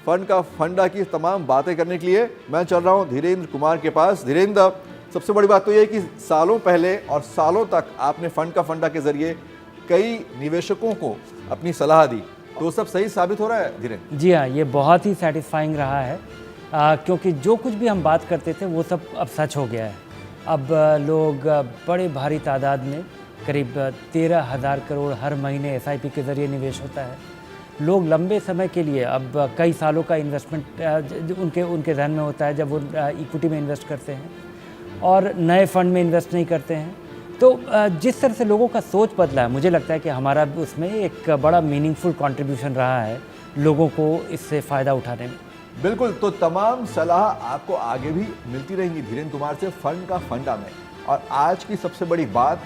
Fund का फंडा की तमाम बातें करने के लिए मैं चल रहा हूँ धीरेन्द्र कुमार के पास। धीरेन्द्र, सबसे बड़ी बात तो ये है कि सालों पहले और सालों तक आपने फंड का फंडा के जरिए कई निवेशकों को अपनी सलाह दी, तो सब सही साबित हो रहा है धीरेन्द्र? जी हाँ, ये बहुत ही सेटिस्फाइंग रहा है क्योंकि जो कुछ भी हम बात करते थे वो सब अब सच हो गया है। अब लोग बड़े भारी तादाद में करीब 13,000 करोड़ हर महीने SIP के ज़रिए निवेश होता है। लोग लंबे समय के लिए अब कई सालों का इन्वेस्टमेंट उनके ज़हन में होता है जब वो इक्विटी में इन्वेस्ट करते हैं और नए फंड में इन्वेस्ट नहीं करते हैं। तो जिस तरह से लोगों का सोच बदला है, मुझे लगता है कि हमारा उसमें एक बड़ा मीनिंगफुल कंट्रीब्यूशन रहा है लोगों को इससे फ़ायदा उठाने में। बिल्कुल, तो तमाम सलाह आपको आगे भी मिलती रहेंगी धीरेन्द्र कुमार से फंड का फंडा में। और आज की सबसे बड़ी बात,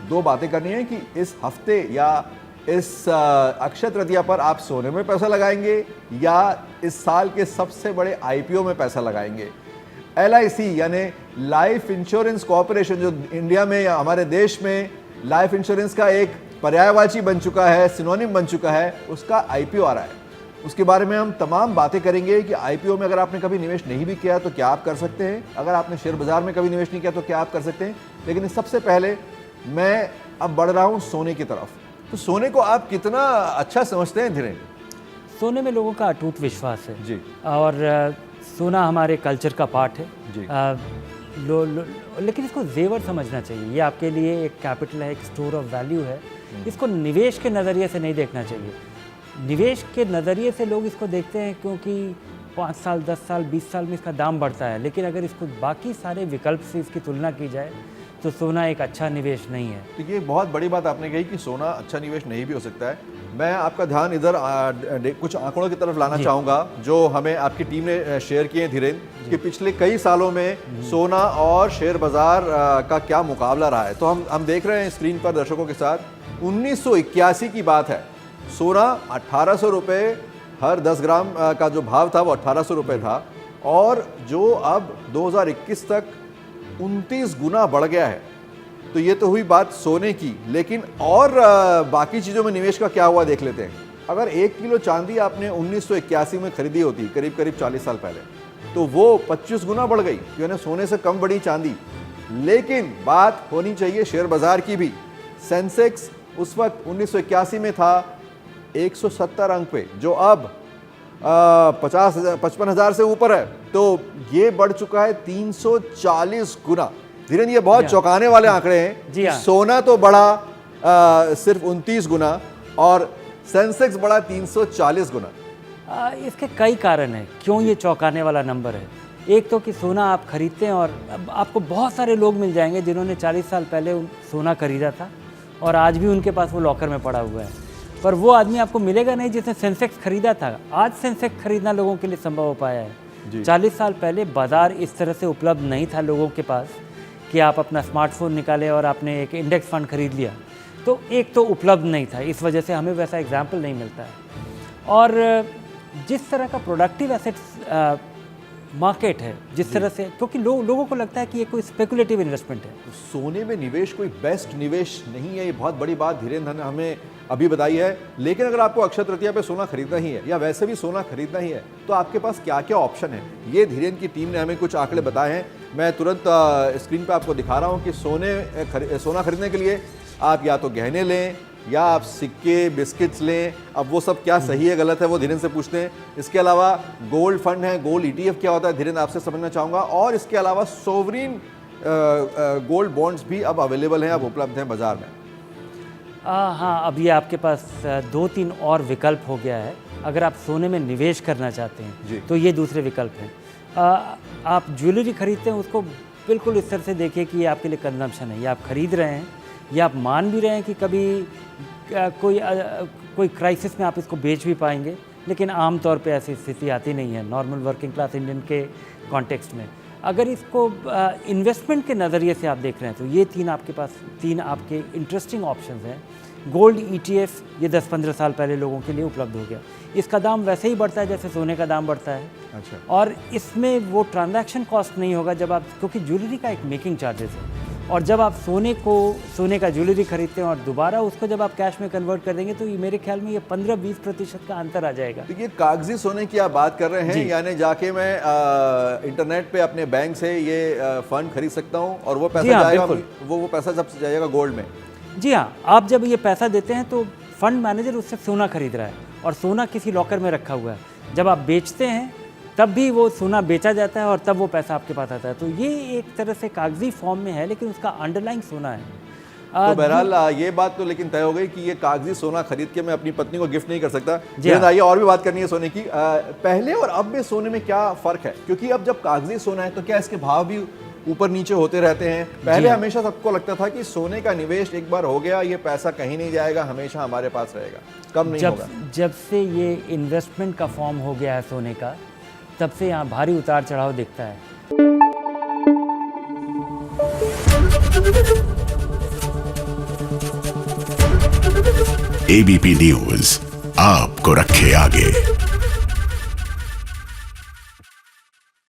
दो बातें करनी है कि इस हफ्ते या इस अक्षय तृतीया पर आप सोने में पैसा लगाएंगे या इस साल के सबसे बड़े IPO में पैसा लगाएंगे। LIC यानी लाइफ इंश्योरेंस कॉर्पोरेशन, जो इंडिया में या हमारे देश में लाइफ इंश्योरेंस का एक पर्यायवाची बन चुका है, सिनोनिम बन चुका है, उसका IPO आ रहा है। उसके बारे में हम तमाम बातें करेंगे कि IPO में अगर आपने कभी निवेश नहीं भी किया तो क्या आप कर सकते हैं, अगर आपने शेयर बाजार में कभी निवेश नहीं किया तो क्या आप कर सकते हैं। लेकिन सबसे पहले मैं अब बढ़ रहा हूँ सोने की तरफ। तो सोने को आप कितना अच्छा समझते हैं धीरेन्द्र? सोने में लोगों का अटूट विश्वास है जी। और सोना हमारे कल्चर का पार्ट है जी। लेकिन इसको जेवर समझना चाहिए। ये आपके लिए एक कैपिटल है, एक स्टोर ऑफ वैल्यू है। इसको निवेश के नज़रिए से नहीं देखना चाहिए। निवेश के नज़रिए से लोग इसको देखते हैं क्योंकि 5 साल, 10 साल, 20 साल में इसका दाम बढ़ता है, लेकिन अगर इसको बाकी सारे विकल्प से इसकी तुलना की जाए तो सोना एक अच्छा निवेश नहीं है। तो ये बहुत बड़ी बात आपने कही कि सोना अच्छा निवेश नहीं भी हो सकता है। मैं आपका ध्यान इधर कुछ आंकड़ों की तरफ लाना चाहूँगा जो हमें आपकी टीम ने शेयर किए हैं धीरेन्द्र, कि पिछले कई सालों में सोना और शेयर बाजार का क्या मुकाबला रहा है। तो हम देख रहे हैं स्क्रीन पर दर्शकों के साथ, 1981 की बात है, सोना 1800 रुपये हर 10 ग्राम का जो भाव था वो 1800 रुपये था, और जो अब 2021 तक 29 गुना बढ़ गया है। तो ये तो हुई बात सोने की, लेकिन और बाकी चीज़ों में निवेश का क्या हुआ देख लेते हैं। अगर 1 किलो चांदी आपने 1981 में खरीदी होती, करीब करीब 40 साल पहले, तो वो 25 गुना बढ़ गई, यानी सोने से कम बढ़ी चांदी। लेकिन बात होनी चाहिए शेयर बाजार की भी। सेंसेक्स उस वक्त 1981 में था 170 अंक पे, जो अब 55,000 से ऊपर है। तो ये बढ़ चुका है 340 गुना। धीरेन्द्र, ये बहुत चौंकाने वाले आंकड़े हैं। जी हाँ। सोना तो बढ़ा सिर्फ 29 गुना और सेंसेक्स बढ़ा 340 गुना। इसके कई कारण हैं क्यों ये चौंकाने वाला नंबर है। एक तो कि सोना आप खरीदते हैं और आपको बहुत सारे लोग मिल जाएंगे जिन्होंने 40 साल पहले सोना खरीदा था और आज भी उनके पास वो लॉकर में पड़ा हुआ है, पर वो आदमी आपको मिलेगा नहीं जिसने सेंसेक्स खरीदा था। आज सेंसेक्स खरीदना लोगों के लिए संभव हो पाया है। 40 साल पहले बाजार इस तरह से उपलब्ध नहीं था लोगों के पास कि आप अपना स्मार्टफोन निकाले और आपने एक इंडेक्स फंड खरीद लिया। तो एक तो उपलब्ध नहीं था, इस वजह से हमें वैसा एग्जाम्पल नहीं मिलता है। और जिस तरह का प्रोडक्टिव एसेट्स मार्केट है, जिस तरह से, क्योंकि लोगों को लगता है कि ये कोई स्पेकुलेटिव इन्वेस्टमेंट है। तो सोने में निवेश कोई बेस्ट निवेश नहीं है, ये बहुत बड़ी बात धीरेन्द्र ने हमें अभी बताई है। लेकिन अगर आपको अक्षय तृतीया पे सोना खरीदना ही है या वैसे भी सोना खरीदना ही है, तो आपके पास क्या क्या ऑप्शन है, ये धीरेन्द्र की टीम ने हमें कुछ आंकड़े बताए हैं। मैं तुरंत स्क्रीन पे आपको दिखा रहा हूँ कि सोना खरीदने के लिए आप या तो गहने लें या आप सिक्के, बिस्किट्स लें। अब वो सब क्या सही है गलत है वो धीरेन्द्र से पूछते हैं। इसके अलावा गोल्ड फंड है, गोल्ड ETF क्या होता है धीरेन्द्र आपसे समझना चाहूँगा। और इसके अलावा सोवरिन गोल्ड बॉन्ड्स भी अब अवेलेबल हैं, अब उपलब्ध हैं बाजार में। हाँ, अब ये आपके पास 2-3 और विकल्प हो गया है। अगर आप सोने में निवेश करना चाहते हैं तो ये दूसरे विकल्प हैं। आप ज्वेलरी खरीदते हैं, उसको बिल्कुल इस तरह से देखिए कि ये आपके लिए कंजम्पशन है, ये आप खरीद रहे हैं या आप मान भी रहे हैं कि कभी कोई क्राइसिस में आप इसको बेच भी पाएंगे, लेकिन आम तौर पे ऐसी स्थिति आती नहीं है नॉर्मल वर्किंग क्लास इंडियन के कॉन्टेक्स्ट में। अगर इसको इन्वेस्टमेंट के नज़रिए से आप देख रहे हैं तो ये तीन आपके इंटरेस्टिंग ऑप्शंस हैं। गोल्ड ETF ये 10-15 साल पहले लोगों के लिए उपलब्ध हो गया। इसका दाम वैसे ही बढ़ता है जैसे सोने का दाम बढ़ता है। अच्छा। और इसमें वो ट्रांजैक्शन कॉस्ट नहीं होगा जब आप, क्योंकि ज्वेलरी का एक मेकिंग चार्जेस है, और जब आप सोने का ज्वेलरी खरीदते हैं और दोबारा उसको जब आप कैश में कन्वर्ट कर देंगे तो ये मेरे ख्याल में ये 15-20% का अंतर आ जाएगा। तो ये कागजी सोने की आप बात कर रहे हैं, यानी जाके मैं इंटरनेट पे अपने बैंक से ये फंड खरीद सकता हूँ और वो पैसा जाएगा, वो पैसा जब जाएगा गोल्ड में? जी हाँ, आप जब ये पैसा देते हैं तो फंड मैनेजर उससे सोना खरीद रहा है और सोना किसी लॉकर में रखा हुआ है। जब आप बेचते हैं तब भी वो सोना बेचा जाता है और तब वो पैसा आपके पास आता है। तो ये एक तरह से कागजी फॉर्म में है लेकिन उसका अंडरलाइंग सोना है। तो बहरहाल ये बात तो लेकिन तय हो गई कि ये कागजी सोना खरीद के मैं अपनी पत्नी को गिफ्ट नहीं कर सकता। आइए और भी बात करनी है सोने की। पहले और अब में सोने में क्या फर्क है, क्योंकि अब जब कागजी सोना है तो क्या इसके भाव भी ऊपर नीचे होते रहते हैं? पहले हमेशा सबको लगता था कि सोने का निवेश एक बार हो गया, ये पैसा कहीं नहीं जाएगा, हमेशा हमारे पास रहेगा, कम नहीं होगा। जब से ये इन्वेस्टमेंट का फॉर्म हो गया है सोने का, तब से यहाँ भारी उतार चढ़ाव दिखता है। एबीपी न्यूज़ आपको रखे आगे।